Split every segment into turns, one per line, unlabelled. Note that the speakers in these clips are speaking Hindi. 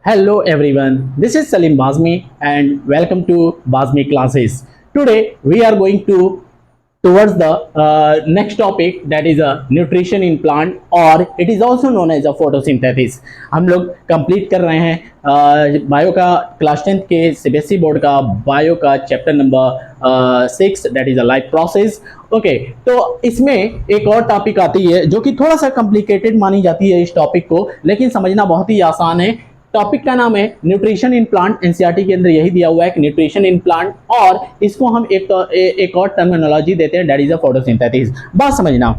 Hello everyone, this is Salim Bazmi and welcome to Bazmi classes. Today we are going to towards the next topic, that is a nutrition in plant or it is also known as a photosynthesis. हम लोग कंप्लीट कर रहे हैं बायो का क्लास 10th के सीबीएसई बोर्ड का बायो का chapter number 6 that is a life process. Okay, तो इसमें एक और टॉपिक आती है जो कि थोड़ा सा कॉम्प्लिकेटेड मानी जाती है इस टॉपिक को, लेकिन समझना बहुत ही आसान है. टॉपिक का नाम है न्यूट्रिशन इन प्लांट. एनसीईआरटी के अंदर यही दिया हुआ है कि न्यूट्रिशन इन प्लांट, और इसको हम एक और टर्मिनोलॉजी देते हैं, दैट इज अ फोटोसिंथेसिस. बात समझना,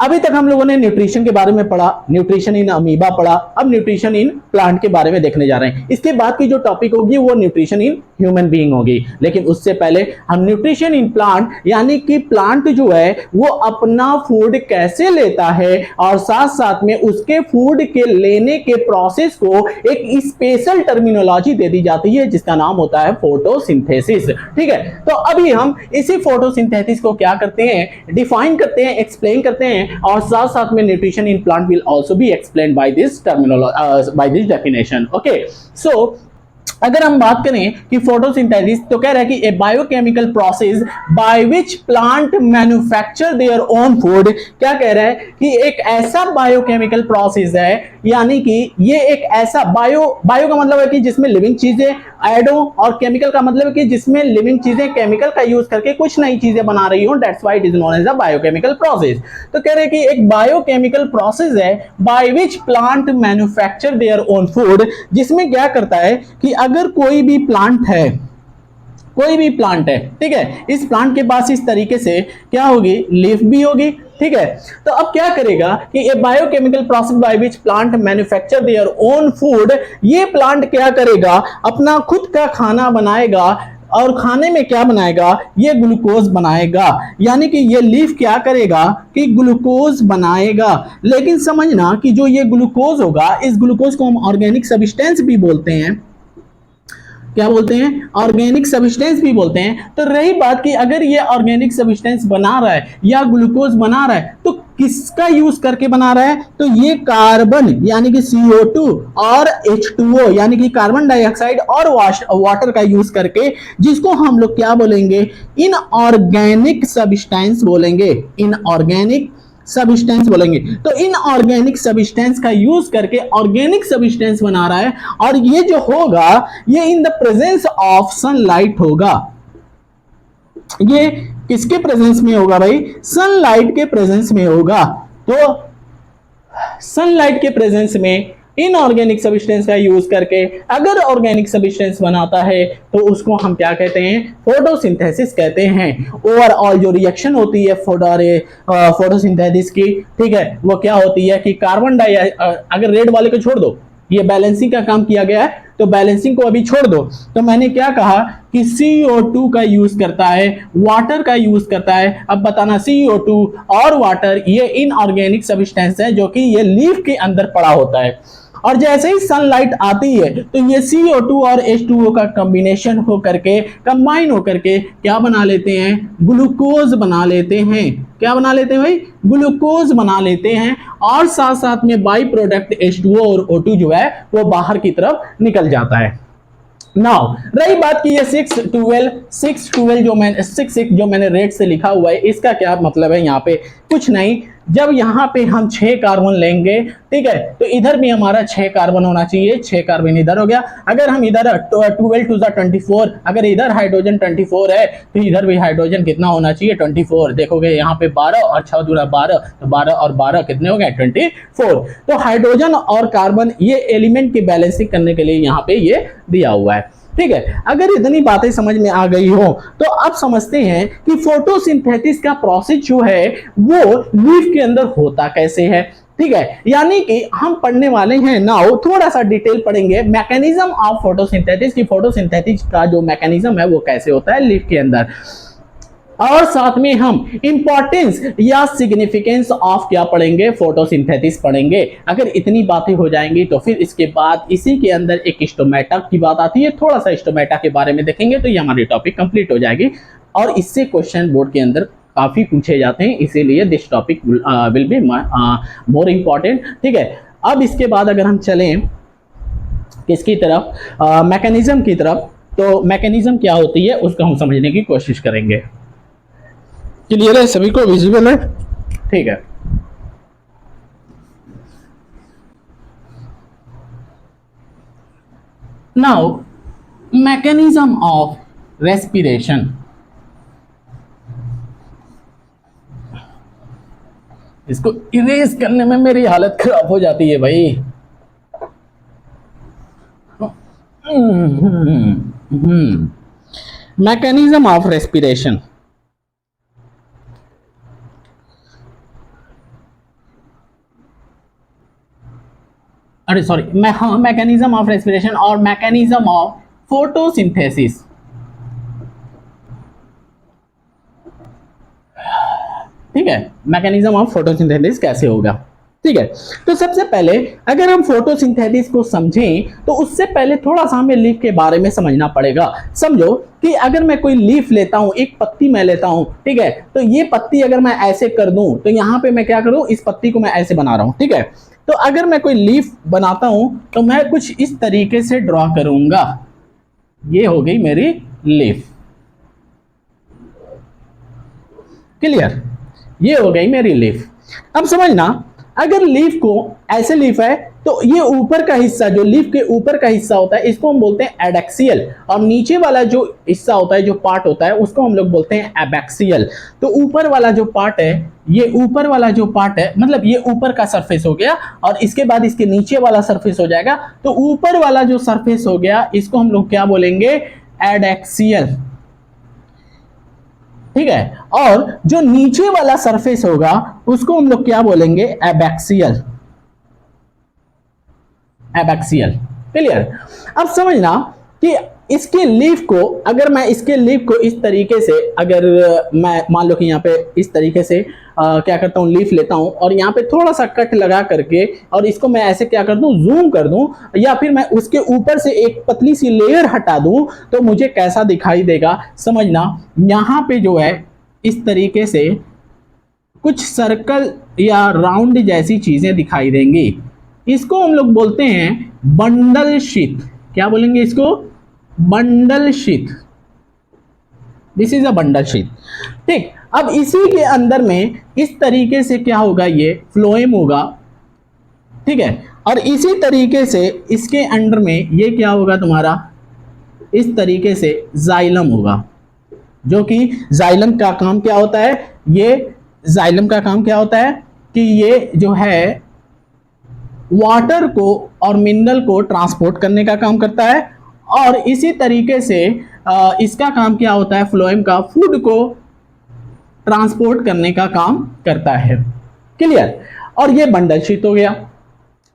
अभी तक हम लोगों ने न्यूट्रिशन के बारे में पढ़ा, न्यूट्रिशन इन अमीबा पढ़ा, अब न्यूट्रिशन इन प्लांट के बारे में देखने जा रहे हैं. इसके बाद की जो टॉपिक होगी वो न्यूट्रिशन इन ह्यूमन बीइंग होगी, लेकिन उससे पहले हम न्यूट्रिशन इन प्लांट यानी कि प्लांट जो है वो अपना फूड कैसे लेता है और साथ साथ में उसके फूड के लेने के प्रोसेस को एक स्पेशल टर्मिनोलॉजी दे दी जाती है जिसका नाम होता है फोटोसिंथेसिस. ठीक है, तो अभी हम इसी फोटोसिंथेसिस को क्या करते हैं, डिफाइन करते हैं, एक्सप्लेन करते हैं, और साथ साथ में nutrition in plant will also be explain by this terminology, by this definition. Okay, so अगर हम बात करें कि फोटोसिंथेसिस, तो कह रहा है कि a biochemical process by which plant manufacture their own food. क्या कह रहा है कि एक ऐसा बायोकेमिकल प्रोसेस है, यानी कि ये एक ऐसा बायो का मतलब है कि जिसमें लिविंग चीजें, एडो और केमिकल का मतलब है कि जिसमें लिविंग चीजें केमिकल का यूज करके कुछ नई चीजें बना रही हो, that's why it is known as a biochemical process. तो कह रहे हैं कि एक बायोकेमिकल प्रोसेस है by which plant manufacture their own food, जिसमें क्या करता है कि अगर कोई भी प्लांट है, ठीक है, इस प्लांट के पास इस तरीके से क्या होगी, लीफ भी होगी. ठीक है, तो अब क्या करेगा कि a biochemical process by which plant manufacture their own food, ये प्लांट क्या करेगा, अपना खुद का खाना बनाएगा, और खाने में क्या बनाएगा, ये ग्लूकोज बनाएगा. यानी कि ये लीफ क्या करेगा कि ग्लूकोज बनाएगा. लेकिन समझना कि जो ये ग्लूकोज होगा, इस ग्लूकोज को हम ऑर्गेनिक सब्सटेंस भी बोलते हैं. क्या बोलते हैं, ऑर्गेनिक सब्सटेंस भी बोलते हैं. तो रही बात कि अगर ये ऑर्गेनिक सब्सटेंस बना रहा है या ग्लूकोज बना रहा है, तो किसका यूज करके बना रहा है, तो ये कार्बन यानी कि CO2 और H2O यानी कि कार्बन डाइऑक्साइड और वाटर का यूज करके, जिसको हम लोग क्या बोलेंगे, इनऑर्गेनिक सब्सटेंस बोलेंगे, इनऑर्गेनिक सब्सटेंस बोलेंगे. तो इनऑर्गेनिक सब्सटेंस का यूज करके ऑर्गेनिक सब्सटेंस बना रहा है, और ये जो होगा ये in the presence of sunlight होगा. ये किसके प्रेजेंस में होगा भाई, सनलाइट के प्रेजेंस में होगा. तो सनलाइट के प्रेजेंस में इनऑर्गेनिक सब्सटेंस का यूज करके अगर ऑर्गेनिक सब्सटेंस बनाता है तो उसको हम क्या कहते हैं, फोटोसिंथेसिस कहते हैं. ओवरऑल जो रिएक्शन होती है फोटोसिंथेसिस की, ठीक है, वो क्या होती है कि कार्बन अगर रेड वाले को छोड़ दो, ये बैलेंसिंग का काम किया गया है, तो बैलेंसिंग को अभी छोड़ दो. तो मैंने क्या कहा कि CO2 का यूज करता है, वाटर का यूज करता है. अब बताना, CO2 और वाटर ये इनऑर्गेनिक सब्सटेंस है जो कि ये लीफ के अंदर पड़ा होता है, और जैसे ही सनलाइट आती है तो ये CO2 और H2O का कॉम्बिनेशन हो करके, कंबाइन हो करके क्या बना लेते हैं, ग्लूकोज बना लेते हैं. क्या बना लेते हैं भाई, ग्लूकोज बना लेते हैं, और साथ साथ में बाई प्रोडक्ट H2O और O2 जो है वो बाहर की तरफ निकल जाता है. नाउ रही बात की ये 612 जो मैंने रेड से लिखा हुआ है, इसका क्या मतलब है, यहाँ पे कुछ नहीं. जब यहाँ पे हम 6 कार्बन लेंगे, ठीक है, तो इधर भी हमारा 6 कार्बन होना चाहिए. 6 कार्बन इधर हो गया. अगर हम इधर 12 2 24, अगर इधर हाइड्रोजन 24 है तो इधर भी हाइड्रोजन कितना होना चाहिए, 24. देखोगे यहाँ पे 12 और 6 दूना 12, तो 12 और 12 कितने हो गए, 24. तो हाइड्रोजन और कार्बन ये एलिमेंट की बैलेंसिंग करने के लिए यहाँ पे ये दिया हुआ है. ठीक है, अगर इतनी बातें समझ में आ गई हो तो अब समझते हैं कि फोटोसिंथेसिस का प्रोसेस जो है वो लीफ के अंदर होता कैसे है. ठीक है, यानी कि हम पढ़ने वाले हैं नाउ, थोड़ा सा डिटेल पढ़ेंगे मैकेनिज्म ऑफ फोटोसिंथेसिस, की फोटोसिंथेसिस का जो मैकेनिज्म है वो कैसे होता है लीफ के अंदर, और साथ में हम इंपॉर्टेंस या सिग्निफिकेंस ऑफ क्या पढ़ेंगे, फोटोसिंथेसिस पढ़ेंगे. अगर इतनी बातें हो जाएंगी तो फिर इसके बाद इसी के अंदर एक स्टोमेटा की बात आती है, थोड़ा सा स्टोमेटा के बारे में देखेंगे तो ये हमारी टॉपिक कंप्लीट हो जाएगी. और इससे क्वेश्चन बोर्ड के अंदर काफी पूछे जाते हैं, इसीलिए this topic will be more important. ठीक है, अब इसके बाद अगर हम चलें किसकी तरफ, मैकेनिज्म की तरफ। तो मैकेनिज्म क्या होती है उसको हम समझने की कोशिश करेंगे। क्लियर है, सभी को विजिबल है? ठीक है। Now mechanism of respiration. इसको इरेज करने में मेरी हालत खराब हो जाती है भाई। Mechanism of respiration. अरे सॉरी, मैकेनिज्म ऑफ रेस्पिरेशन और मैकेनिज्म ऑफ फोटोसिंथेसिस। ठीक है, मैकेनिज्म ऑफ फोटोसिंथेसिस कैसे होगा। ठीक है, तो सबसे पहले अगर हम फोटोसिंथेसिस को समझें तो उससे पहले थोड़ा सा हमें लीफ के बारे में समझना पड़ेगा। समझो कि अगर मैं कोई लीफ लेता हूं, एक पत्ती मैं लेता हूं, ठीक है, तो ये पत्ती अगर मैं ऐसे कर दूं तो यहां पे मैं क्या करूं, इस पत्ती को मैं ऐसे बना रहा हूं। ठीक है, तो अगर मैं कोई लीफ बनाता हूं तो मैं कुछ इस तरीके से ड्रॉ करूंगा। ये हो गई मेरी लीफ। क्लियर, ये हो गई मेरी लीफ। अब समझना, अगर लीफ को ऐसे लीफ है तो ये ऊपर का हिस्सा, जो लीफ के ऊपर का हिस्सा होता है इसको हम बोलते हैं एडेक्सियल, और नीचे वाला जो हिस्सा होता है, जो पार्ट होता है, उसको हम लोग बोलते हैं एबैक्सियल। तो ऊपर वाला जो पार्ट है, ये ऊपर वाला जो पार्ट है, मतलब ये ऊपर का सरफेस हो गया, और इसके बाद इसके नीचे वाला सरफेस हो जाएगा। तो ऊपर वाला जो सरफेस हो गया इसको हम लोग क्या बोलेंगे, एडेक्सियल। ठीक है, और जो नीचे वाला सरफेस होगा उसको हम लोग क्या बोलेंगे, एबैक्सियल। एबैक्सियल। क्लियर। अब समझना कि इसके लीफ को, अगर मैं इसके लीफ को इस तरीके से, अगर मैं मान लो कि यहाँ पे इस तरीके से क्या करता हूँ, लीफ लेता हूँ और यहाँ पे थोड़ा सा कट लगा करके, और इसको मैं ऐसे क्या कर दूं, जूम कर दूं, या फिर मैं उसके ऊपर से एक पतली सी लेयर हटा दूं, तो मुझे कैसा दिखाई देगा। समझना, यहाँ पे जो है इस तरीके से कुछ सर्कल या राउंड जैसी चीजें दिखाई देंगी। इसको हम लोग बोलते हैं बंडल शीथ। क्या बोलेंगे इसको, bundle sheath. This is a bundle sheath. ठीक, अब इसी के अंदर में इस तरीके से क्या होगा, ये फ्लोएम होगा। ठीक है, और इसी तरीके से इसके अंडर में ये क्या होगा तुम्हारा, इस तरीके से जाइलम होगा। जो कि जाइलम का काम क्या होता है, ये जाइलम का काम क्या होता है कि ये जो है वाटर को और मिनरल को ट्रांसपोर्ट करने का काम करता है, और इसी तरीके से इसका काम क्या होता है, फ्लोएम का फूड को ट्रांसपोर्ट करने का काम करता है। क्लियर, और ये बंडल शीट हो गया।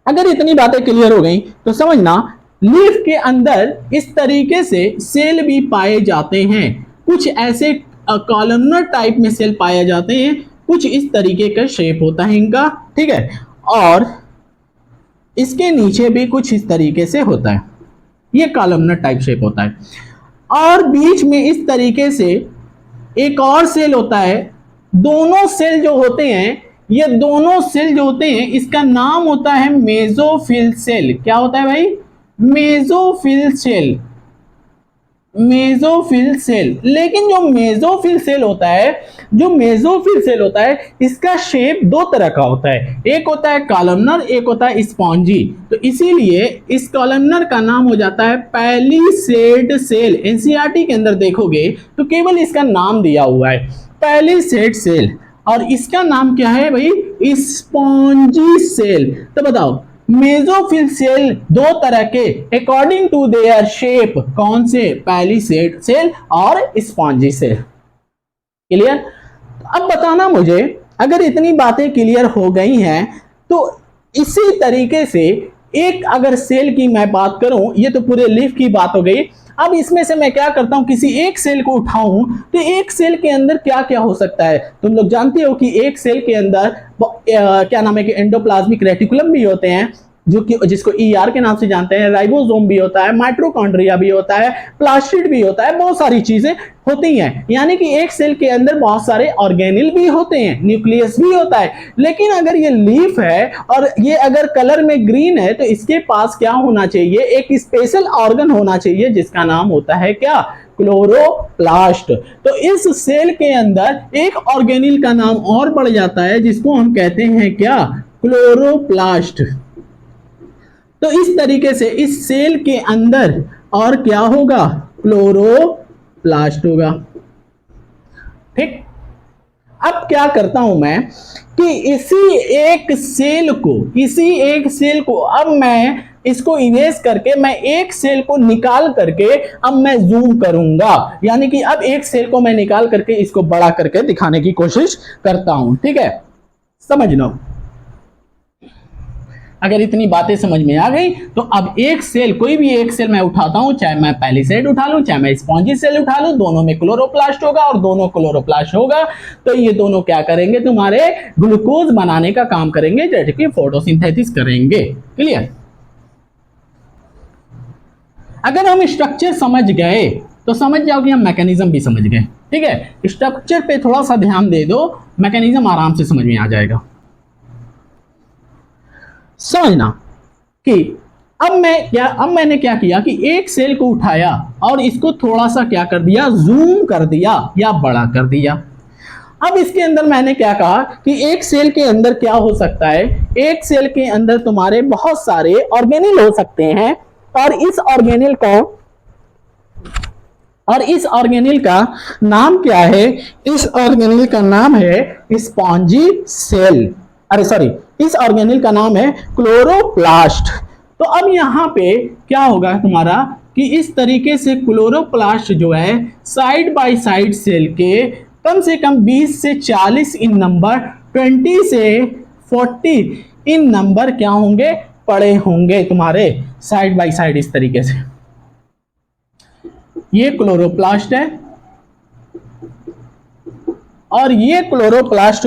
अगर इतनी बातें क्लियर हो गई तो समझना, लीफ के अंदर इस तरीके से सेल भी पाए जाते हैं। कुछ ऐसे कॉलमनर टाइप में सेल पाए जाते हैं, कुछ इस तरीके का शेप होता है इनका। ठीक है, और इसके नीचे भी कुछ इस तरीके से होता है, ये कॉलमनर टाइप शेप होता है। और बीच में इस तरीके से एक और सेल होता है। दोनों सेल जो होते हैं, ये दोनों सेल जो होते हैं, इसका नाम होता है मेसोफिल सेल। क्या होता है भाई, मेसोफिल सेल। Mesophyll cell. लेकिन जो मेसोफिल सेल होता है, जो मेसोफिल सेल होता है, इसका शेप दो तरह का होता है। एक होता है कॉलमनर, एक होता है स्पॉन्जी। तो इसीलिए इस कॉलमनर का नाम हो जाता है पैलिसेड सेल। एनसीईआरटी के अंदर देखोगे तो केवल इसका नाम दिया हुआ है, पैलिसेड सेल, और इसका नाम क्या है भाई, स्पॉन्जी सेल। तो बताओ, मेसोफिल सेल दो तरह के अकॉर्डिंग टू देयर शेप, कौन से, पैलिसेड सेल और स्पॉन्जी सेल। क्लियर। अब बताना मुझे, अगर इतनी बातें क्लियर हो गई हैं तो इसी तरीके से एक अगर सेल की मैं बात करूं, ये तो पूरे लीफ की बात हो गई। अब इसमें से मैं क्या करता हूं, किसी एक सेल को उठाऊं तो एक सेल के अंदर क्या क्या हो सकता है। तुम लोग जानते हो कि एक सेल के अंदर क्या नाम है कि एंडोप्लाज्मिक रेटिकुलम भी होते हैं, जो कि जिसको ईआर के नाम से जानते हैं, राइबोसोम भी होता है, माइटोकॉन्ड्रिया भी होता है, प्लास्टिड भी होता है, बहुत सारी चीजें होती हैं। यानी कि एक सेल के अंदर बहुत सारे ऑर्गेनिल भी होते हैं, न्यूक्लियस भी होता है। लेकिन अगर ये लीफ है और ये अगर कलर में ग्रीन है तो इसके पास क्या होना चाहिए, एक स्पेशल ऑर्गन होना चाहिए जिसका नाम होता है क्या, क्लोरोप्लास्ट। तो इस सेल के अंदर एक ऑर्गेनिल का नाम और बढ़ जाता है जिसको हम कहते हैं क्या, क्लोरोप्लास्ट। तो इस तरीके से इस सेल के अंदर और क्या होगा, क्लोरोप्लास्ट होगा। ठीक, अब क्या करता हूं मैं कि इसी एक सेल को अब मैं इसको इरेज करके मैं एक सेल को निकाल करके अब मैं जूम करूंगा। यानी कि अब एक सेल को मैं निकाल करके इसको बड़ा करके दिखाने की कोशिश करता हूं। ठीक है, समझ लो। अगर इतनी बातें समझ में आ गई तो अब एक सेल, कोई भी एक सेल मैं उठाता हूं, चाहे मैं पैलिसेड उठा लूं, चाहे मैं स्पॉन्जी सेल उठा लूं, दोनों में क्लोरोप्लास्ट होगा और दोनों क्लोरोप्लास्ट होगा तो ये दोनों क्या करेंगे, तुम्हारे ग्लूकोज बनाने का काम करेंगे, जैसे कि फोटोसिंथेसिस करेंगे। क्लियर? अगर हम स्ट्रक्चर समझ गए तो समझ जाओ कि हम मैकेनिज्म भी समझ गए। ठीक है, स्ट्रक्चर पे थोड़ा सा ध्यान दे दो, मैकेनिज्म आराम से समझ में आ जाएगा। समझना कि अब मैंने क्या किया कि एक सेल को उठाया और इसको थोड़ा सा क्या कर दिया, जूम कर दिया या बड़ा कर दिया। अब इसके अंदर मैंने क्या कहा कि एक सेल के अंदर क्या हो सकता है, एक सेल के अंदर तुम्हारे बहुत सारे ऑर्गेनिल हो सकते हैं और इस ऑर्गेनिल का नाम क्या है, इस ऑर्गेनिल का नाम है स्पॉन्जी सेल, अरे सॉरी, इस ऑर्गेनिल का नाम है क्लोरोप्लास्ट। तो अब यहां पे क्या होगा तुम्हारा कि इस तरीके से क्लोरोप्लास्ट जो है साइड बाय साइड सेल के कम से कम 20 से 40 इन नंबर, 20 से 40 इन नंबर क्या होंगे, पड़े होंगे तुम्हारे साइड बाय साइड इस तरीके से। ये क्लोरोप्लास्ट है और ये क्लोरोप्लास्ट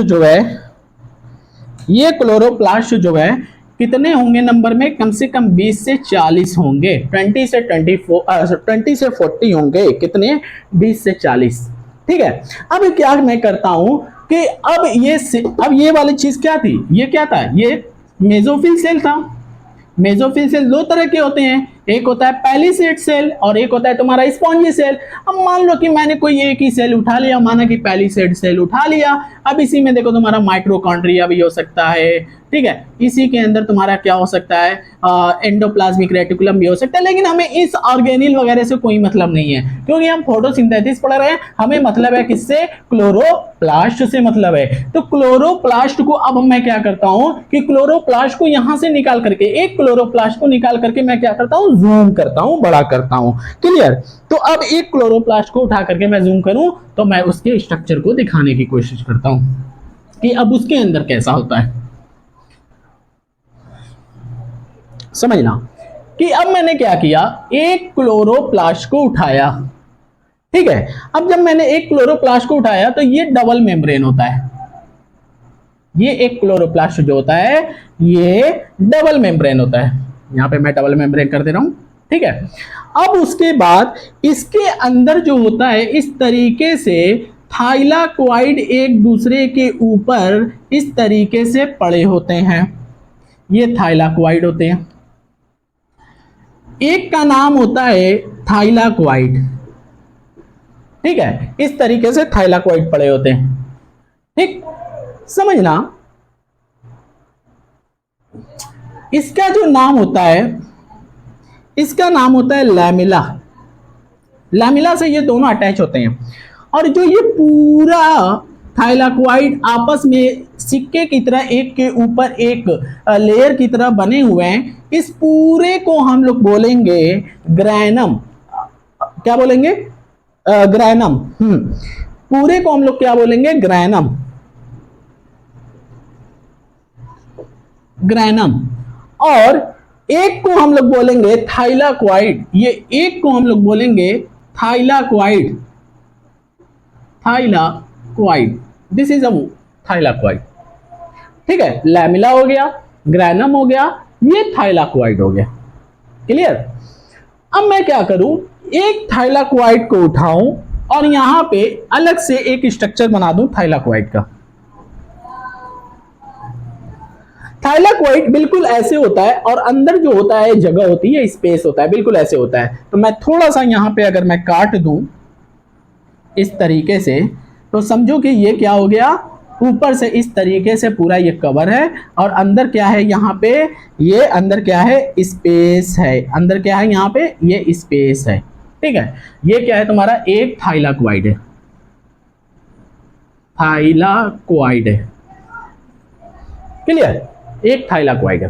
जो है कितने होंगे नंबर में, कम से कम 20 से 40 होंगे, 20 से 40 होंगे, कितने, 20 से 40। ठीक है, अब क्या मैं करता हूं कि अब ये वाली चीज क्या थी, ये क्या था, ये मेसोफिल सेल था। मेसोफिल सेल दो तरह के होते हैं, एक होता है पैलिसेड सेल और एक होता है तुम्हारा स्पॉन्जी सेल। अब मान लो कि मैंने कोई एक ही सेल उठा लिया, माना कि पैलिसेड सेल उठा लिया। अब इसी में देखो तुम्हारा माइटोकॉन्ड्रिया भी हो सकता है, ठीक है, इसी के अंदर तुम्हारा क्या हो सकता है, एंडोप्लाज्मिक रेटिकुलम भी हो सकता है। लेकिन हमें इस ऑर्गेनिल वगैरह से कोई मतलब नहीं है क्योंकि हम फोटोसिंथेसिस पढ़ रहे हैं, हमें मतलब है किससे, क्लोरोप्लास्ट से मतलब है। तो क्लोरोप्लास्ट को अब मैं क्या करता हूं कि क्लोरोप्लास्ट को यहां से निकाल करके, एक क्लोरोप्लास्ट को निकाल करके मैं क्या करता हूं, जूम करता हूं, बड़ा करता हूं। क्लियर? तो अब एक क्लोरोप्लास्ट को उठा करके मैं जूम करूं तो मैं उसके स्ट्रक्चर को दिखाने की कोशिश करता हूं कि अब उसके अंदर कैसा होता है। समझना कि अब मैंने क्या किया, एक क्लोरोप्लास्ट को उठाया। ठीक है, अब जब मैंने एक क्लोरोप्लास्ट को उठाया तो ये डबल मेम्ब्रेन होता है, ये एक क्लोरोप्लास्ट जो होता है ये डबल मेम्ब्रेन होता है। यहां पे मैं डबल मेम्ब्रेन कर दे रहा हूं। ठीक है, अब उसके बाद इसके अंदर जो होता है इस तरीके से थाइलाकोइड एक दूसरे के ऊपर इस तरीके से पड़े होते हैं, ये थाइलाकोइड होते हैं। एक का नाम होता है थाइलाकोइड। ठीक है, इस तरीके से थाइलाकोइड पड़े होते हैं। ठीक, समझना इसका जो नाम होता है, इसका नाम होता है लैमिला। लैमिला से ये दोनों अटैच होते हैं और जो ये पूरा थाइलाकोइड आपस में सिक्के की तरह एक के ऊपर एक लेयर की तरह बने हुए हैं, इस पूरे को हम लोग बोलेंगे ग्रैनम। क्या बोलेंगे, ग्रैनम। पूरे को हम लोग क्या बोलेंगे, ग्रैनम। ग्रैनम। और एक को हम लोग बोलेंगे थाइलाकोइड, ये एक को हम लोग बोलेंगे thylakoid. Thylakoid, this is a thylakoid. ठीक है, लैमिला हो गया, ग्रैनम हो गया, ये थाइलाकोइड हो गया। क्लियर। अब मैं क्या करूं, एक थाइलाकोइड को उठाऊं और यहां पे अलग से एक स्ट्रक्चर बना दूं थाइलाकोइड का। थाइलाकोइड बिल्कुल ऐसे होता है और अंदर जो होता है जगह होती है, स्पेस होता है, बिल्कुल ऐसे होता है। तो मैं थोड़ा सा यहां पे अगर मैं काट दूं इस तरीके से, तो समझो कि ये क्या हो गया, ऊपर से इस तरीके से पूरा ये कवर है और अंदर क्या है यहाँ पे, ये अंदर क्या है, स्पेस है। अंदर क्या है यहाँ पे, ये स्पेस है। ठीक है, ये क्या है तुम्हारा, एक थाइलाकोइड है, थाइलाकोइड है। क्लियर, एक थाइलाकोइड है।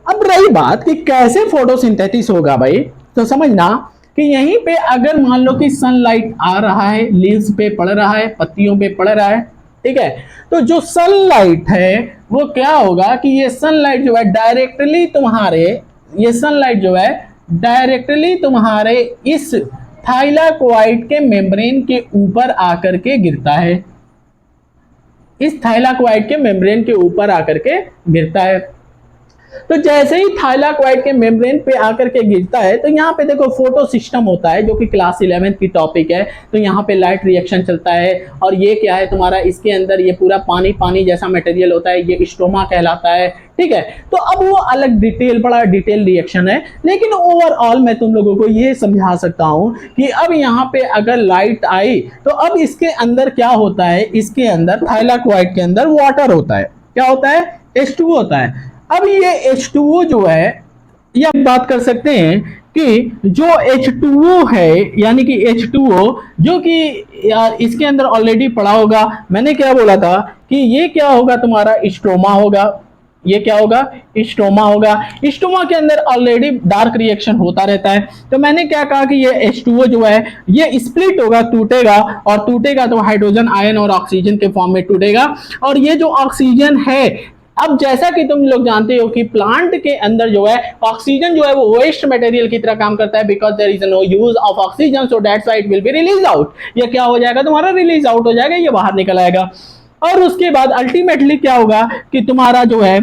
अब रही बात कि कैसे फोटोसिंथेसिस होगा भाई, तो समझना कि यहीं पे अगर मान लो कि सनलाइट आ रहा है, लीव्स पे पड़ रहा है, पत्तियों पे पड़ रहा है, ठीक है, तो जो सनलाइट है वो क्या होगा कि ये सनलाइट जो है डायरेक्टली तुम्हारे, ये सनलाइट जो है डायरेक्टली तुम्हारे इस थाइलाकोइड के मेम्ब्रेन के ऊपर आकर के गिरता है, इस थाइलाकोइड के मेम्ब्रेन के ऊपर आकर के गिरता है। तो जैसे ही थाइलाकोइड के मेम्ब्रेन पे आकर के गिरता है, तो यहाँ पे देखो फोटो सिस्टम होता है जो कि क्लास 11 की टॉपिक है। तो यहाँ पे लाइट रिएक्शन चलता है और ये क्या है तुम्हारा, इसके अंदर ये पूरा पानी पानी जैसा मटेरियल होता है, ये स्टोमा कहलाता है। ठीक है, तो अब वो अलग डिटेल, बड़ा डिटेल रिएक्शन है, लेकिन ओवरऑल मैं तुम लोगों को ये समझा सकता हूं कि अब यहाँ पे अगर लाइट आई तो अब इसके अंदर क्या होता है, इसके अंदर थाइलाकोइड के अंदर वाटर होता है। क्या होता है, H2O होता है। अब ये H2O जो है, ये हम बात कर सकते हैं कि जो H2O है, यानी कि H2O जो कि यार इसके अंदर ऑलरेडी पड़ा होगा, मैंने क्या बोला था कि ये क्या होगा तुम्हारा, स्ट्रोमा होगा। ये क्या होगा, स्टोमा होगा। स्टोमा के अंदर ऑलरेडी डार्क रिएक्शन होता रहता है। तो मैंने क्या कहा कि ये H2O जो है ये स्प्लिट होगा, टूटेगा, और टूटेगा तो हाइड्रोजन आयन और ऑक्सीजन के फॉर्म में टूटेगा। और ये जो ऑक्सीजन है, अब जैसा कि तुम लोग जानते हो कि प्लांट के अंदर जो है ऑक्सीजन जो है वो वेस्ट मटेरियल की तरह काम करता है, because there is no use of oxygen, so that's why it will be release out. ये क्या हो जाएगा तुम्हारा, रिलीज आउट हो जाएगा, ये बाहर निकल आएगा। और उसके बाद अल्टीमेटली क्या होगा कि तुम्हारा जो है,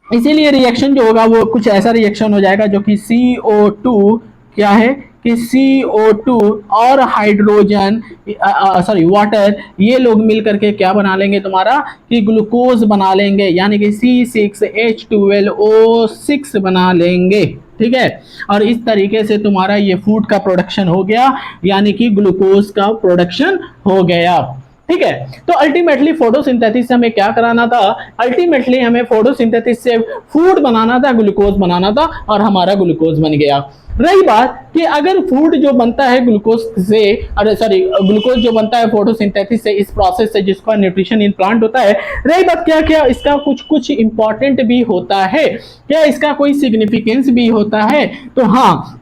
इसीलिए रिएक्शन जो होगा वो कुछ ऐसा रिएक्शन हो जाएगा जो कि CO2 क्या है कि CO2 और हाइड्रोजन, सॉरी वाटर, ये लोग मिल करके क्या बना लेंगे तुम्हारा कि ग्लूकोज बना लेंगे, यानी कि C6H12O6 बना लेंगे। ठीक है, और इस तरीके से तुम्हारा ये फूड का प्रोडक्शन हो गया, यानी कि ग्लूकोज का प्रोडक्शन हो गया। ठीक है, तो अल्टीमेटली फोटोसिंथेसिस से हमें क्या कराना था, अल्टीमेटली हमें फोटोसिंथेसिस से फूड बनाना था, ग्लूकोज बनाना था, और हमारा ग्लूकोज बन गया। रही बात कि अगर फूड जो बनता है ग्लूकोज से, अरे सॉरी, ग्लूकोज जो बनता है फोटोसिंथेसिस से, इस प्रोसेस से, जिसका न्यूट्रिशन इन प्लांट होता है, रही बात क्या क्या इसका कुछ कुछ इंपॉर्टेंट भी होता है, क्या इसका कोई सिग्निफिकेंस भी होता है, तो हाँ,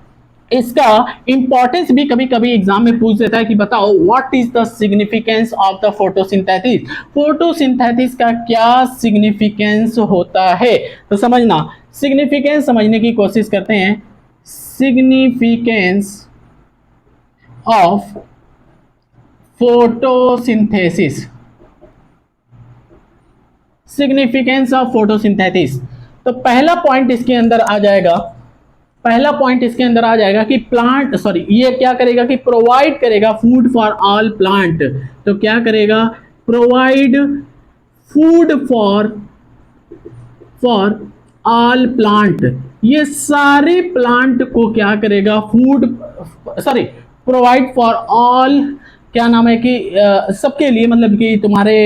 इसका इंपॉर्टेंस भी कभी कभी एग्जाम में पूछ देता है कि बताओ what is the significance of the photosynthesis, photosynthesis का क्या सिग्निफिकेंस होता है। तो समझना, सिग्निफिकेंस समझने की कोशिश करते हैं। Significance of photosynthesis, significance of photosynthesis, तो पहला पॉइंट इसके अंदर आ जाएगा, पहला पॉइंट इसके अंदर आ जाएगा कि प्लांट, सॉरी, ये क्या करेगा कि प्रोवाइड करेगा फूड फॉर ऑल प्लांट। तो क्या करेगा, provide food for all plant, ये सारे प्लांट को क्या करेगा, food, sorry, provide for all, क्या नाम है कि सबके लिए, मतलब कि तुम्हारे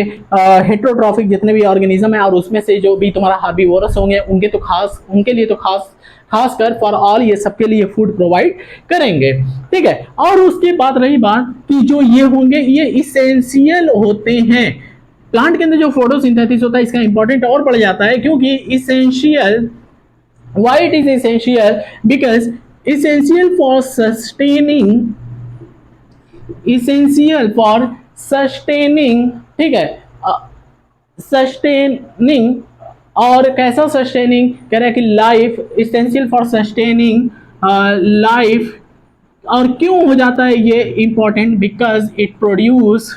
हेट्रोट्रॉफिक जितने भी ऑर्गेनिज्म है, और उसमें से जो भी तुम्हारा हार्बीवोरस होंगे उनके तो खास, उनके लिए तो खासकर फॉर ऑल, ये सबके लिए फूड प्रोवाइड करेंगे। ठीक है, और उसके बाद रही बात कि जो ये होंगे ये इसेंशियल होते हैं प्लांट के अंदर, जो फोटोसिंथेसिस होता है इसका इंपॉर्टेंट और बढ़ जाता है, क्योंकि essential, why it is essential, because essential for sustaining, essential for sustaining, ठीक है, सस्टेनिंग, और कैसा सस्टेनिंग, कह रहा है कि life, essential for sustaining life. और क्यों हो जाता है ये important, because it produce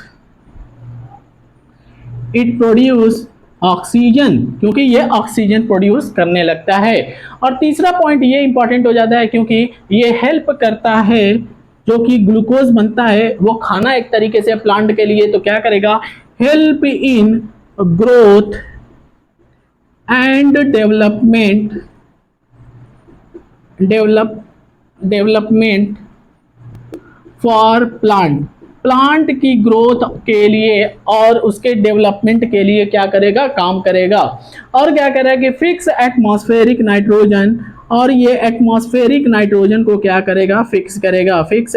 oxygen, क्योंकि ये ऑक्सीजन प्रोड्यूस करने लगता है। और तीसरा पॉइंट ये इंपॉर्टेंट हो जाता है क्योंकि ये हेल्प करता है, जो कि ग्लूकोज बनता है वो खाना एक तरीके से प्लांट के लिए, तो क्या करेगा, help in growth and development for plant की ग्रोथ के लिए और उसके डेवलपमेंट के लिए क्या करेगा, काम करेगा। और क्या करेगा कि फिक्स एटमॉस्फेरिक नाइट्रोजन, और ये एटमॉस्फेरिक नाइट्रोजन को क्या करेगा, फिक्स करेगा। फिक्स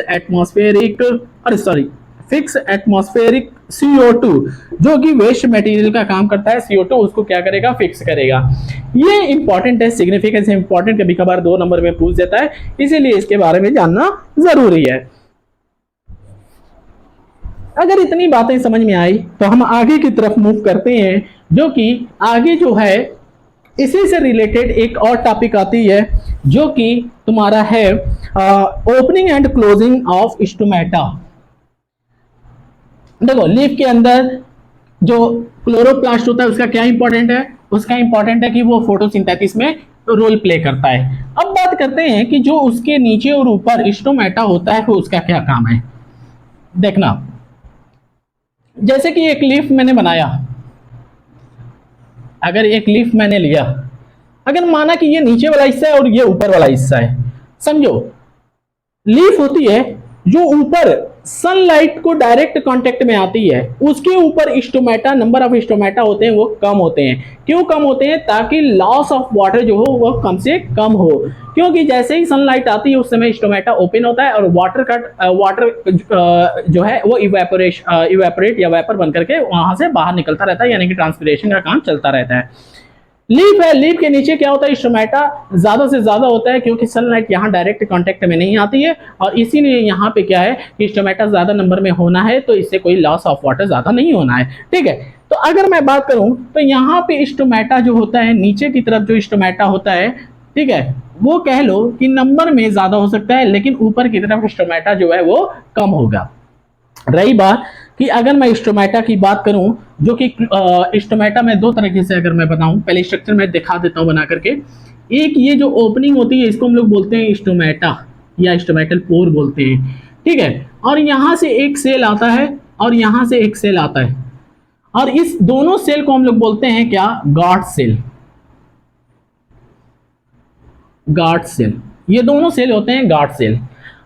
एटमॉस्फेरिक CO2 जो कि वेस्ट मटेरियल का काम करता है, CO2 उसको क्या करेगा, फिक्स करेगा। ये इंपॉर्टेंट है, सिग्निफिकेंस इंपॉर्टेंट, कभी कभार 2 नंबर में पूछ देता है, इसीलिए इसके बारे में जानना जरूरी है। अगर इतनी बातें समझ में आई तो हम आगे की तरफ मूव करते हैं, जो कि आगे जो है इसी से रिलेटेड एक और टॉपिक आती है, जो कि तुम्हारा है opening and closing of stomata. देखो लीफ के अंदर जो क्लोरोप्लास्ट होता है उसका क्या इंपॉर्टेंट है, उसका इंपॉर्टेंट है कि वो फोटोसिंथेसिस में रोल प्ले करता है। अब बात करते हैं कि जो उसके नीचे और ऊपर स्टोमेटा होता है वो उसका क्या काम है। देखना, जैसे कि एक लीफ मैंने बनाया, अगर एक लीफ मैंने लिया, अगर माना कि ये नीचे वाला हिस्सा है और ये ऊपर वाला हिस्सा है, समझो लीफ होती है जो ऊपर सनलाइट को डायरेक्ट कांटेक्ट में आती है, उसके ऊपर स्टोमेटा, नंबर ऑफ स्टोमेटा होते हैं वो कम होते हैं। क्यों कम होते हैं, ताकि लॉस ऑफ वाटर जो हो वो कम से कम हो, क्योंकि जैसे ही सनलाइट आती है उस समय स्टोमेटा ओपन होता है और वाटर जो है वो इवेपोरेट या वेपर बन करके वहां से बाहर निकलता रहता है, यानी कि ट्रांसपिरेशन का काम चलता रहता है। लीफ है, लीफ के नीचे क्या होता है, स्टोमेटा ज्यादा से ज्यादा होता है, क्योंकि सनलाइट यहाँ डायरेक्ट कांटेक्ट में नहीं आती है, और इसीलिए यहाँ पे क्या है कि स्टोमेटा ज्यादा नंबर में होना है, तो इससे कोई लॉस ऑफ वाटर ज्यादा नहीं होना है। ठीक है, तो अगर मैं बात करूं तो यहाँ पे स्टोमेटा जो होता है, नीचे की तरफ जो स्टोमेटा होता है, ठीक है, वो कह लो कि नंबर में ज्यादा हो सकता है, लेकिन ऊपर की तरफ स्टोमेटा जो है वो कम होगा। रही बात कि अगर मैं स्टोमेटा की बात करूं, जो कि स्टोमेटा में 2 तरीके से अगर मैं बताऊं, पहले स्ट्रक्चर में दिखा देता हूं बना करके। एक ये जो ओपनिंग होती है इसको हम लोग बोलते हैं स्टोमेटा या स्टोमेटल पोर बोलते हैं, ठीक है। और यहां से एक सेल आता है और यहां से एक सेल आता है, और इस दोनों सेल को हम लोग बोलते हैं क्या, गार्ड सेल। गार्ड सेल, ये दोनों सेल होते हैं गार्ड सेल।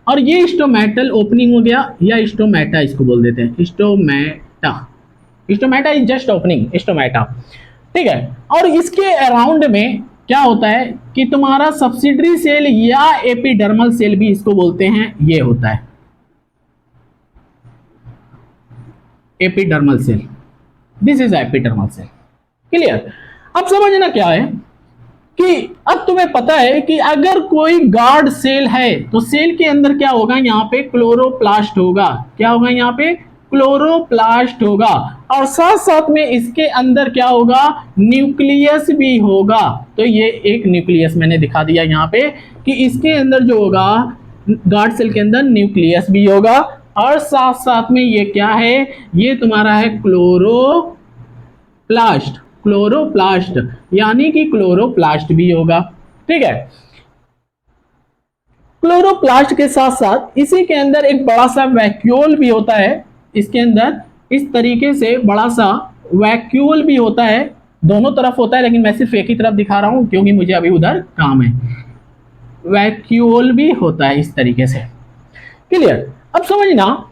और ये स्टोमेटल ओपनिंग हो गया, या स्टोमेटा इसको बोल देते हैं, stomata. Stomata is just opening, stomata, ठीक है। और इसके अराउंड में क्या होता है कि तुम्हारा सब्सिडरी सेल या एपिडर्मल सेल भी इसको बोलते हैं, ये होता है epidermal cell. This is epidermal cell, clear. अब समझना क्या है कि अब तुम्हें पता है कि अगर कोई गार्ड सेल है तो सेल के अंदर क्या होगा, यहाँ पे क्लोरोप्लास्ट होगा। क्या होगा, यहाँ पे क्लोरोप्लास्ट होगा, और साथ साथ में इसके अंदर क्या होगा, न्यूक्लियस भी होगा। तो ये एक न्यूक्लियस मैंने दिखा दिया यहाँ पे कि इसके अंदर जो होगा, गार्ड सेल के अंदर न्यूक्लियस भी होगा, और साथ साथ में ये क्या है, ये तुम्हारा है क्लोरोप्लास्ट। क्लोरोप्लास्ट यानी कि क्लोरोप्लास्ट भी होगा, ठीक है। क्लोरोप्लास्ट के साथ साथ इसी के अंदर एक बड़ा सा वैक्यूल भी होता है, इसके अंदर इस तरीके से बड़ा सा वैक्यूल भी होता है, दोनों तरफ होता है, लेकिन मैं सिर्फ एक ही तरफ दिखा रहा हूं क्योंकि मुझे अभी उधर काम है। वैक्यूल भी होता है इस तरीके से, क्लियर। अब समझना,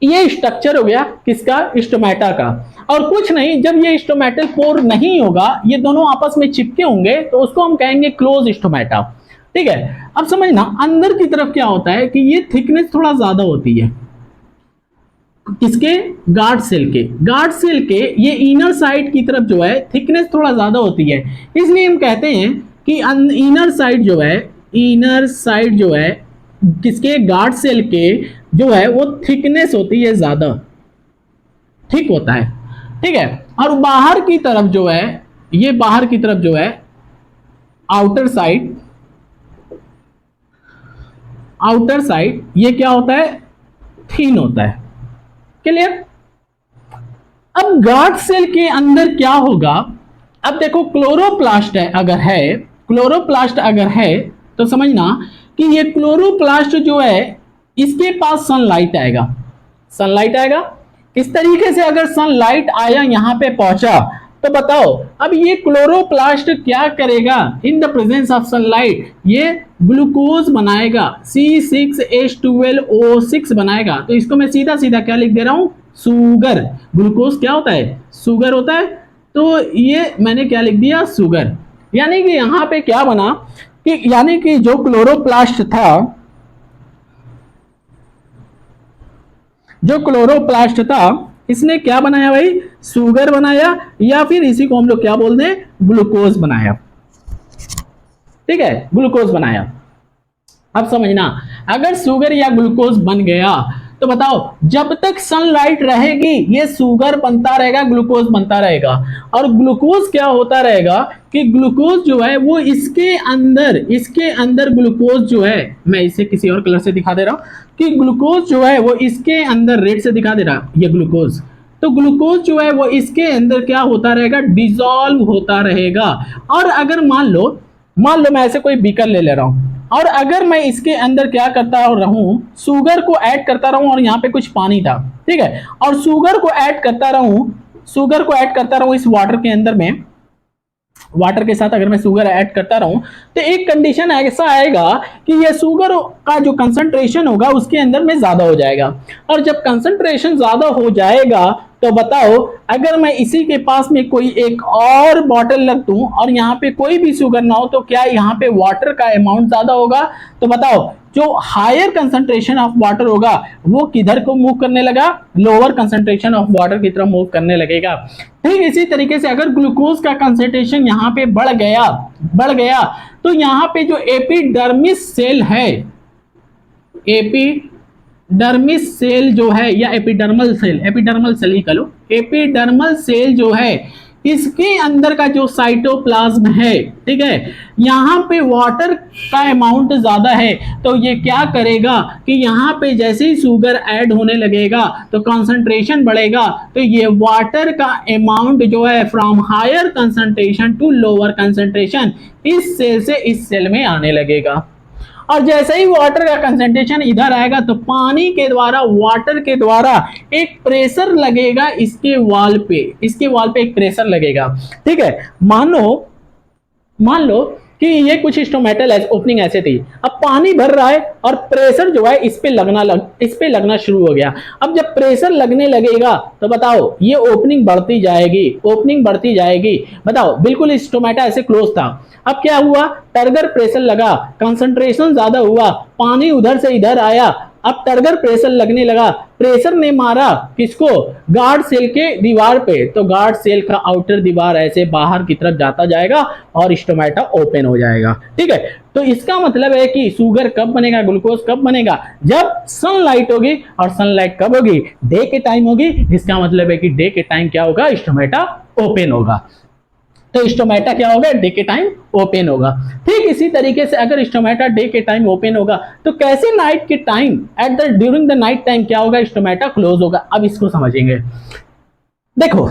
ये स्ट्रक्चर हो गया किसका, स्टोमेटा का। और कुछ नहीं, जब ये स्टोमेटल पोर नहीं होगा, ये दोनों आपस में चिपके होंगे, तो उसको हम कहेंगे क्लोज स्टोमेटा, ठीक है। अब समझना, अंदर की तरफ क्या होता है कि ये थिकनेस थोड़ा ज्यादा होती है, किसके, गार्ड सेल के। गार्ड सेल के ये इनर साइड की तरफ जो है थिकनेस थोड़ा ज्यादा होती है, इसलिए हम कहते हैं कि इनर साइड जो है, इनर साइड जो है किसके, गार्ड सेल के जो है वो थिकनेस होती है ज्यादा, ठीक होता है, ठीक है। और बाहर की तरफ जो है, ये बाहर की तरफ जो है आउटर साइड, आउटर साइड ये क्या होता है, थीन होता है, क्लियर। अब गार्ड सेल के अंदर क्या होगा, अब देखो क्लोरोप्लास्ट है, अगर है क्लोरोप्लास्ट अगर है तो समझना कि ये क्लोरोप्लास्ट जो है इसके पास सनलाइट आएगा, सनलाइट आएगा। इस तरीके से अगर सनलाइट आया यहां पे पहुंचा तो बताओ अब ये क्लोरोप्लास्ट क्या करेगा, in the presence of sunlight ये ग्लूकोज बनाएगा, C6H12O6 बनाएगा। तो इसको मैं सीधा सीधा क्या लिख दे रहा हूं, सुगर। ग्लूकोज क्या होता है, सुगर होता है, तो ये मैंने क्या लिख दिया, सुगर। यानी कि यहां पे क्या बना कि यानी कि जो क्लोरोप्लास्ट था, जो क्लोरोप्लास्ट था इसने क्या बनाया भाई, सुगर बनाया, या फिर इसी को हम लोग क्या बोलते हैं, ग्लूकोज बनाया। ठीक है, ग्लूकोज बनाया। अब समझना, अगर सुगर या ग्लूकोज बन गया तो बताओ जब तक सनलाइट रहेगी ये सुगर बनता रहेगा, ग्लूकोज बनता रहेगा। और ग्लूकोज क्या होता रहेगा कि ग्लूकोज जो है वो इसके अंदर ग्लूकोज जो है, मैं इसे किसी और कलर से दिखा दे रहा हूं कि ग्लूकोज जो है वो इसके अंदर, रेड से दिखा दे रहा ये ग्लूकोज, तो ग्लूकोज जो है वो इसके अंदर क्या होता रहेगा, डिसॉल्व होता रहेगा। और अगर मान लो मैं ऐसे कोई बीकर ले रहा हूं और अगर मैं इसके अंदर क्या करता रहूं, शुगर को ऐड करता रहूं, और यहाँ पे कुछ पानी था, ठीक है, और शुगर को ऐड करता रहूं इस वाटर के अंदर में, वाटर के साथ अगर मैं शुगर ऐड करता रहूं तो एक कंडीशन ऐसा आएगा कि ये शुगर का जो कंसंट्रेशन होगा उसके अंदर में ज्यादा हो जाएगा। और जब कंसंट्रेशन ज्यादा हो जाएगा तो बताओ अगर मैं इसी के पास में कोई एक और बॉटल रख दूं और यहाँ पे कोई भी शुगर ना हो तो क्या यहाँ पे वाटर का अमाउंट ज्यादा होगा। तो बताओ जो हायर कंसंट्रेशन ऑफ वाटर होगा वो किधर को मूव करने लगा, लोअर कंसंट्रेशन ऑफ वाटर की तरफ मूव करने लगेगा। ठीक इसी तरीके से अगर ग्लूकोज का कंसंट्रेशन यहाँ पे बढ़ गया तो यहाँ पे जो एपिडर्मिस सेल है, एपिडर्मिस सेल जो है या एपिडर्मल सेल ही कह लो, एपिडर्मल सेल जो है इसके अंदर का जो साइटोप्लाज्म है, ठीक है, यहाँ पे वाटर का अमाउंट ज्यादा है तो ये क्या करेगा कि यहाँ पे जैसे ही शुगर ऐड होने लगेगा तो कंसंट्रेशन बढ़ेगा, तो ये वाटर का अमाउंट जो है from higher concentration to lower concentration इस सेल से इस सेल में आने लगेगा। और जैसे ही वाटर का कंसंट्रेशन इधर आएगा तो पानी के द्वारा, वाटर के द्वारा एक प्रेशर लगेगा इसके वॉल पे एक प्रेशर लगेगा। ठीक है, मान लो कि ये कुछ स्टोमेटल ओपनिंग ऐसे थी, अब पानी भर रहा है और प्रेशर जो है इस पे लगना शुरू हो गया। अब जब प्रेशर लगने लगेगा तो बताओ ये ओपनिंग बढ़ती जाएगी, बताओ बिल्कुल स्टोमेटा ऐसे क्लोज था। अब क्या हुआ, टर्गर प्रेशर लगा, कंसंट्रेशन ज्यादा हुआ, पानी उधर से इधर आया, अब टर्गर प्रेशर लगने लगा, प्रेशर ने मारा किसको, गार्ड सेल के दीवार पे, तो गार्ड सेल का आउटर दीवार ऐसे बाहर की तरफ जाता जाएगा और स्टोमेटा ओपन हो जाएगा। ठीक है, तो इसका मतलब है कि शुगर कब बनेगा, ग्लूकोज कब बनेगा, जब सनलाइट होगी। और सनलाइट कब होगी, डे के टाइम होगी। इसका मतलब है कि डे के टाइम क्या होगा, स्टोमेटा ओपन होगा। तो स्टोमेटा क्या होगा, डे के टाइम ओपन होगा। ठीक इसी तरीके से अगर स्टोमेटा डे के टाइम ओपन होगा तो कैसे नाइट के time, during the night time क्या होगा, स्टोमेटा क्लोज होगा। अब इसको समझेंगे। देखो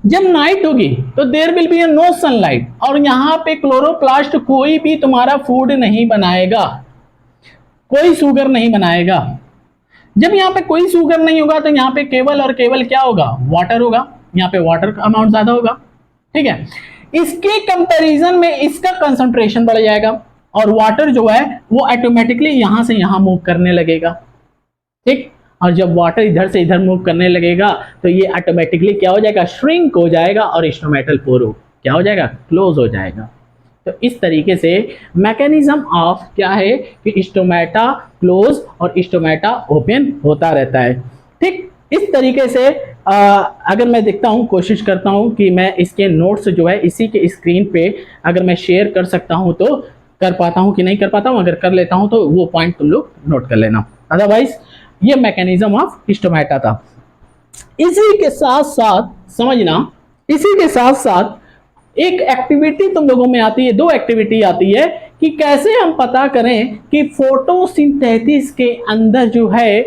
जब नाइट होगी तो there will be no sunlight और यहाँ पे क्लोरोप्लास्ट कोई भी तुम्हारा फूड नहीं बनाएगा, कोई शुगर नहीं बनाएगा। जब यहाँ पे कोई शुगर नहीं होगा तो यहाँ पे केवल और केवल क्या होगा, वाटर होगा। यहाँ पे वाटर का अमाउंट ज्यादा होगा। ठीक है, इसके कंपैरिजन में इसका कंसंट्रेशन बढ़ जाएगा और वाटर जो है वो ऑटोमेटिकली यहां से यहां मूव करने लगेगा। ठीक, और जब वाटर इधर से इधर मूव करने लगेगा तो ये ऑटोमेटिकली क्या हो जाएगा, श्रिंक हो जाएगा और स्टोमेटल पोर क्या हो जाएगा, क्लोज हो जाएगा। तो इस तरीके से मैकेनिज्म ऑफ क्या है कि स्टोमेटा क्लोज और स्टोमेटा ओपन होता रहता है। ठीक, इस तरीके से अगर मैं देखता हूं, कोशिश करता हूं कि मैं इसके नोट्स जो है इसी के स्क्रीन पे अगर मैं शेयर कर सकता हूं तो कर पाता हूं कि नहीं कर पाता हूं। अगर कर लेता हूं तो वो पॉइंट तुम लोग नोट कर लेना। अदरवाइज ये मैकेनिज्म ऑफ स्टोमेटा था। इसी के साथ साथ समझना, इसी के साथ साथ एक एक्टिविटी तुम लोगों में आती है, दो एक्टिविटी आती है कि कैसे हम पता करें कि फोटोसिंथेसिस के अंदर जो है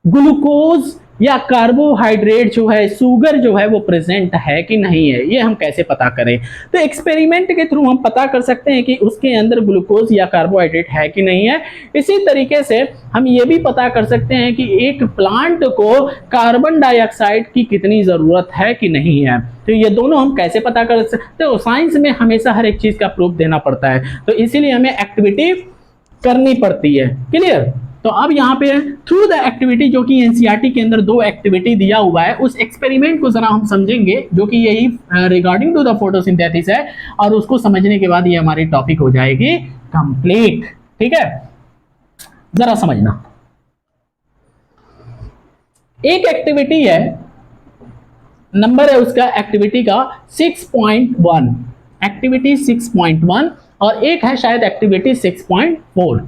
ग्लूकोज या कार्बोहाइड्रेट जो है, शुगर जो है वो प्रेजेंट है कि नहीं है, ये हम कैसे पता करें? तो एक्सपेरिमेंट के थ्रू हम पता कर सकते हैं कि उसके अंदर ग्लूकोज या कार्बोहाइड्रेट है कि नहीं है। इसी तरीके से हम ये भी पता कर सकते हैं कि एक प्लांट को कार्बन डाइऑक्साइड की कितनी जरूरत है कि नहीं है। तो ये दोनों हम कैसे पता कर सकते हैं? तो साइंस में हमेशा हर एक चीज का प्रूफ देना पड़ता है, तो इसीलिए हमें एक्टिविटी करनी पड़ती है। क्लियर? तो अब यहाँ पे थ्रू द एक्टिविटी, जो कि एनसीईआरटी के अंदर 2 एक्टिविटी दिया हुआ है, उस एक्सपेरिमेंट को जरा हम समझेंगे, जो कि यही रिगार्डिंग टू द फोटोसिंथेसिस है, और उसको समझने के बाद ये हमारी टॉपिक हो जाएगी कंप्लीट। ठीक है, जरा समझना। एक एक्टिविटी है, नंबर है उसका एक्टिविटी का 6.1, एक्टिविटी 6.1, और एक है शायद एक्टिविटी 6.4,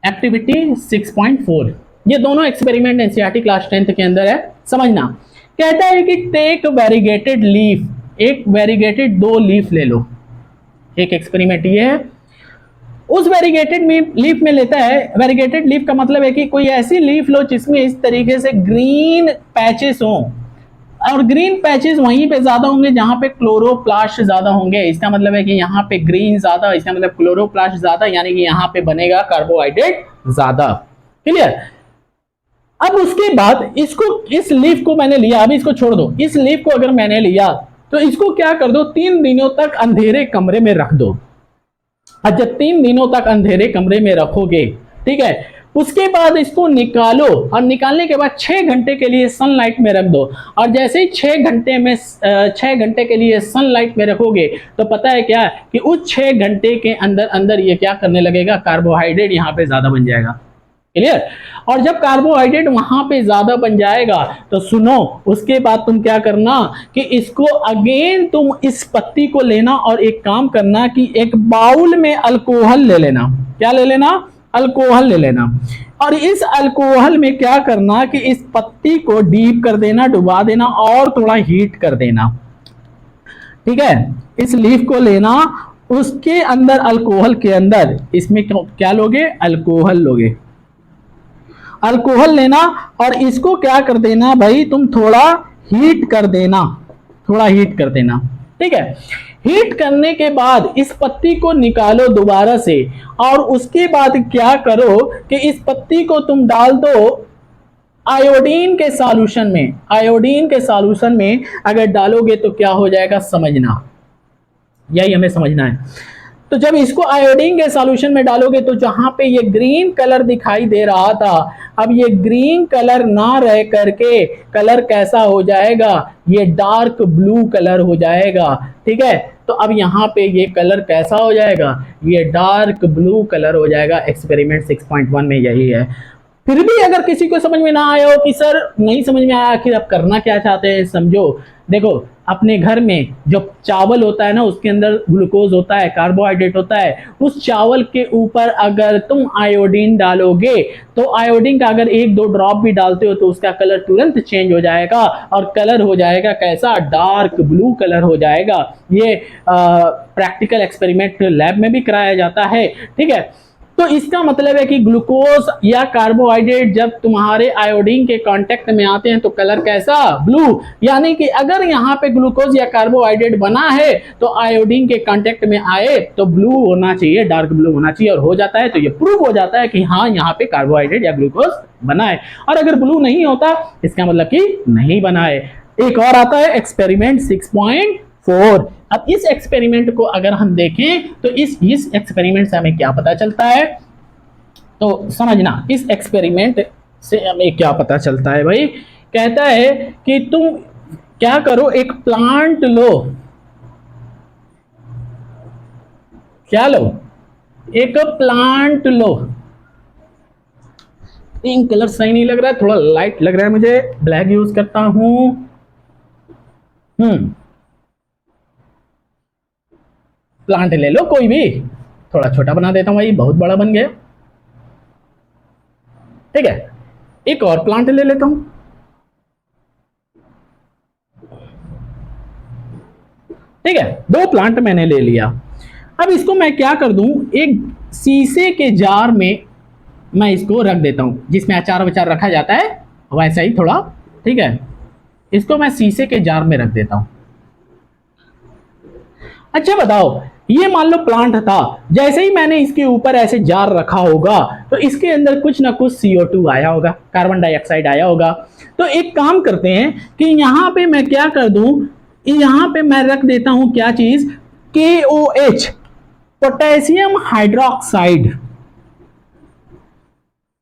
एक्टिविटी 6.4। ये दोनों एक्सपेरिमेंट एनसीईआरटी क्लास 10th के अंदर है, समझना। कहता है कि टेक वेरीगेटेड लीफ, एक वेरीगेटेड 2 लीफ ले लो। एक एक्सपेरिमेंट ये है, उस वेरीगेटेड लीफ में लेता है। वेरीगेटेड लीफ का मतलब है कि कोई ऐसी लीफ लो जिसमें इस तरीके से ग्रीन पैचेस हो, और ग्रीन पैचेस वहीं पे ज्यादा होंगे जहां पे क्लोरोप्लास्ट ज्यादा होंगे। इसका मतलब है कि यहाँ पे ग्रीन ज्यादा, इसका मतलब क्लोरोप्लास्ट ज्यादा, यानी कि यहाँ पे बनेगा कार्बोहाइड्रेट ज्यादा। क्लियर? अब उसके बाद इसको, इस लीफ को मैंने लिया, अभी इसको छोड़ दो। इस लीफ को अगर मैंने लिया तो इसको क्या कर दो, 3 दिनों तक अंधेरे कमरे में रख दो। और जब 3 दिनों तक अंधेरे कमरे में रखोगे, ठीक है, उसके बाद इसको निकालो, और निकालने के बाद 6 घंटे के लिए सनलाइट में रख दो। और जैसे ही 6 घंटे के लिए सनलाइट में रखोगे तो पता है क्या, कि उस 6 घंटे के अंदर अंदर ये क्या करने लगेगा, कार्बोहाइड्रेट यहाँ पे ज्यादा बन जाएगा। क्लियर? और जब कार्बोहाइड्रेट वहां पे ज्यादा बन जाएगा तो सुनो, उसके बाद तुम क्या करना कि इसको अगेन तुम इस पत्ती को लेना, और एक काम करना कि एक बाउल में अल्कोहल ले लेना। क्या ले लेना? अल्कोहल ले लेना। और इस अल्कोहल में क्या करना कि इस पत्ती को डीप कर देना, डुबा देना, और थोड़ा हीट कर देना। ठीक है, इस लीफ को लेना, उसके अंदर अल्कोहल के अंदर इसमें क्या लोगे, अल्कोहल लोगे। अल्कोहल लेना और इसको क्या कर देना भाई, तुम थोड़ा हीट कर देना, थोड़ा हीट कर देना। ठीक है, हीट करने के बाद इस पत्ती को निकालो दोबारा से, और उसके बाद क्या करो कि इस पत्ती को तुम डाल दो आयोडीन के सॉल्यूशन में। आयोडीन के सॉल्यूशन में अगर डालोगे तो क्या हो जाएगा, समझना, यही हमें समझना है। तो जब इसको आयोडीन के सॉल्यूशन में डालोगे तो जहां पे ये ग्रीन कलर दिखाई दे रहा था, अब ये ग्रीन कलर ना रह करके कलर कैसा हो जाएगा, ये डार्क ब्लू कलर हो जाएगा। ठीक है, तो अब यहाँ पे ये कलर कैसा हो जाएगा, ये डार्क ब्लू कलर हो जाएगा। एक्सपेरिमेंट 6.1 में यही है। फिर भी अगर किसी को समझ में ना आया हो कि सर नहीं समझ में आया, आखिर आप करना क्या चाहते हैं, समझो। देखो, अपने घर में जो चावल होता है ना, उसके अंदर ग्लूकोज होता है, कार्बोहाइड्रेट होता है। उस चावल के ऊपर अगर तुम आयोडीन डालोगे तो आयोडीन का अगर 1-2 ड्रॉप भी डालते हो तो उसका कलर तुरंत चेंज हो जाएगा, और कलर हो जाएगा कैसा, डार्क ब्लू कलर हो जाएगा। ये प्रैक्टिकल एक्सपेरिमेंट लैब में भी कराया जाता है। ठीक है, तो इसका मतलब है कि ग्लूकोज या कार्बोहाइड्रेट जब तुम्हारे आयोडीन के कांटेक्ट में आते हैं तो कलर कैसा, ब्लू। यानी कि अगर यहाँ पे ग्लूकोज या कार्बोहाइड्रेट बना है तो आयोडीन के कांटेक्ट में आए तो ब्लू होना चाहिए, डार्क ब्लू होना चाहिए, और हो जाता है तो ये प्रूव हो जाता है कि हाँ यहाँ पे कार्बोहाइड्रेट या ग्लूकोज बना है। और अगर ब्लू नहीं होता इसका मतलब कि नहीं बना है। एक और आता है एक्सपेरिमेंट 6.4। अब इस एक्सपेरिमेंट को अगर हम देखें तो इस एक्सपेरिमेंट से हमें क्या पता चलता है, तो समझना, इस एक्सपेरिमेंट से हमें क्या पता चलता है भाई। कहता है कि तुम क्या करो, एक प्लांट लो। क्या लो, एक प्लांट लो। पिंक कलर सही नहीं लग रहा है, थोड़ा लाइट लग रहा है मुझे, ब्लैक यूज करता हूं। प्लांट ले लो कोई भी, थोड़ा छोटा बना देता हूं भाई, बहुत बड़ा बन गया। ठीक है, एक और प्लांट ले लेता हूं। ठीक है, 2 प्लांट मैंने ले लिया। अब इसको मैं क्या कर दूं, एक शीशे के जार में मैं इसको रख देता हूँ, जिसमें अचार वचार रखा जाता है वैसा ही थोड़ा, ठीक है। इसको मैं शीशे के जार में रख देता हूँ। अच्छा बताओ, ये मान लो प्लांट था, जैसे ही मैंने इसके ऊपर ऐसे जार रखा होगा तो इसके अंदर कुछ ना कुछ CO2 आया होगा, कार्बन डाइऑक्साइड आया होगा। तो एक काम करते हैं कि यहां पे मैं क्या कर दूं, यहां पे मैं रख देता हूं क्या चीज, KOH, पोटेशियम हाइड्रोक्साइड।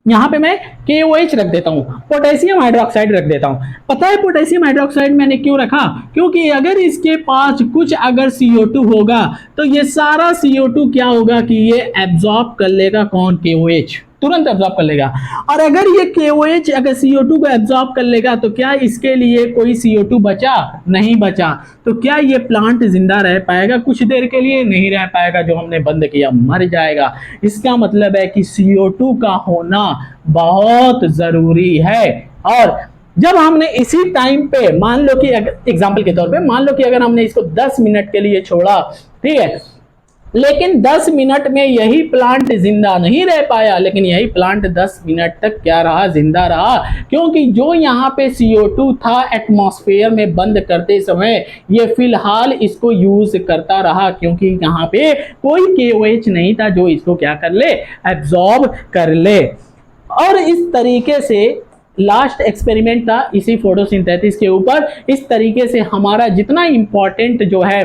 यहां पे मैं KOH रख देता हूं, पोटेशियम हाइड्रोक्साइड रख देता हूं। पता है पोटेशियम हाइड्रोक्साइड मैंने क्यों रखा? क्योंकि अगर इसके पास कुछ अगर CO2 होगा तो ये सारा CO2 क्या होगा कि ये एब्जॉर्ब कर लेगा, कौन? KOH, तुरंत एब्जॉर्ब कर लेगा। और अगर ये KOH अगर CO2 को एब्जॉर्ब कर लेगा तो क्या इसके लिए कोई CO2 बचा? नहीं बचा। तो क्या ये प्लांट जिंदा रह पाएगा? कुछ देर के लिए नहीं रह पाएगा, जो हमने बंद किया मर जाएगा। इसका मतलब है कि CO2 का होना बहुत जरूरी है। और जब हमने इसी टाइम पे, मान लो कि एग्जाम्पल के तौर पे मान लो कि अगर हमने इसको 10 मिनट के लिए छोड़ा, ठीक है, लेकिन 10 मिनट में यही प्लांट जिंदा नहीं रह पाया, लेकिन यही प्लांट 10 मिनट तक क्या रहा? जिंदा रहा। क्योंकि जो यहाँ पे CO2 था एटमॉस्फेयर में बंद करते समय, ये फिलहाल इसको यूज करता रहा, क्योंकि यहाँ पे कोई KOH नहीं था जो इसको क्या कर ले? एब्जॉर्ब कर ले। और इस तरीके से लास्ट एक्सपेरिमेंट था इसी फोटोसिंथेसिस के ऊपर। इस तरीके से हमारा जितना इंपॉर्टेंट जो है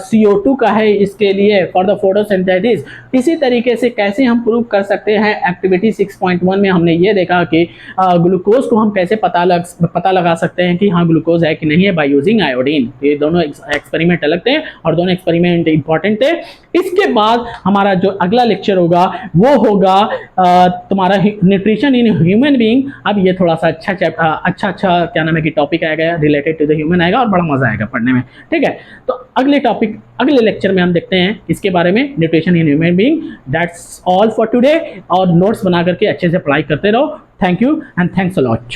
CO2 का है इसके लिए फॉर द फोटोसिंथेसिस, इसी तरीके से कैसे हम प्रूव कर सकते हैं। एक्टिविटी 6.1 में हमने ये देखा कि ग्लूकोज को हम कैसे पता लगा सकते हैं कि हाँ ग्लूकोज है कि नहीं है, बाय यूजिंग आयोडीन। ये दोनों एक्सपेरिमेंट अलग थे और दोनों एक्सपेरिमेंट इंपॉर्टेंट थे। इसके बाद हमारा जो अगला लेक्चर होगा वो होगा तुम्हारा न्यूट्रिशन इन ह्यूमन बीइंग। अब ये थोड़ा सा अच्छा क्या नाम है कि टॉपिक आएगा रिलेटेड टू द ह्यूमन आएगा और बड़ा मजा आएगा पढ़ने में, ठीक है। तो अगले लेक्चर में हम देखते हैं इसके बारे में, nutrition in human being. That's all for today. और नोट्स बना करके अच्छे से पढ़ाई करते रहो। Thank you and thanks a lot.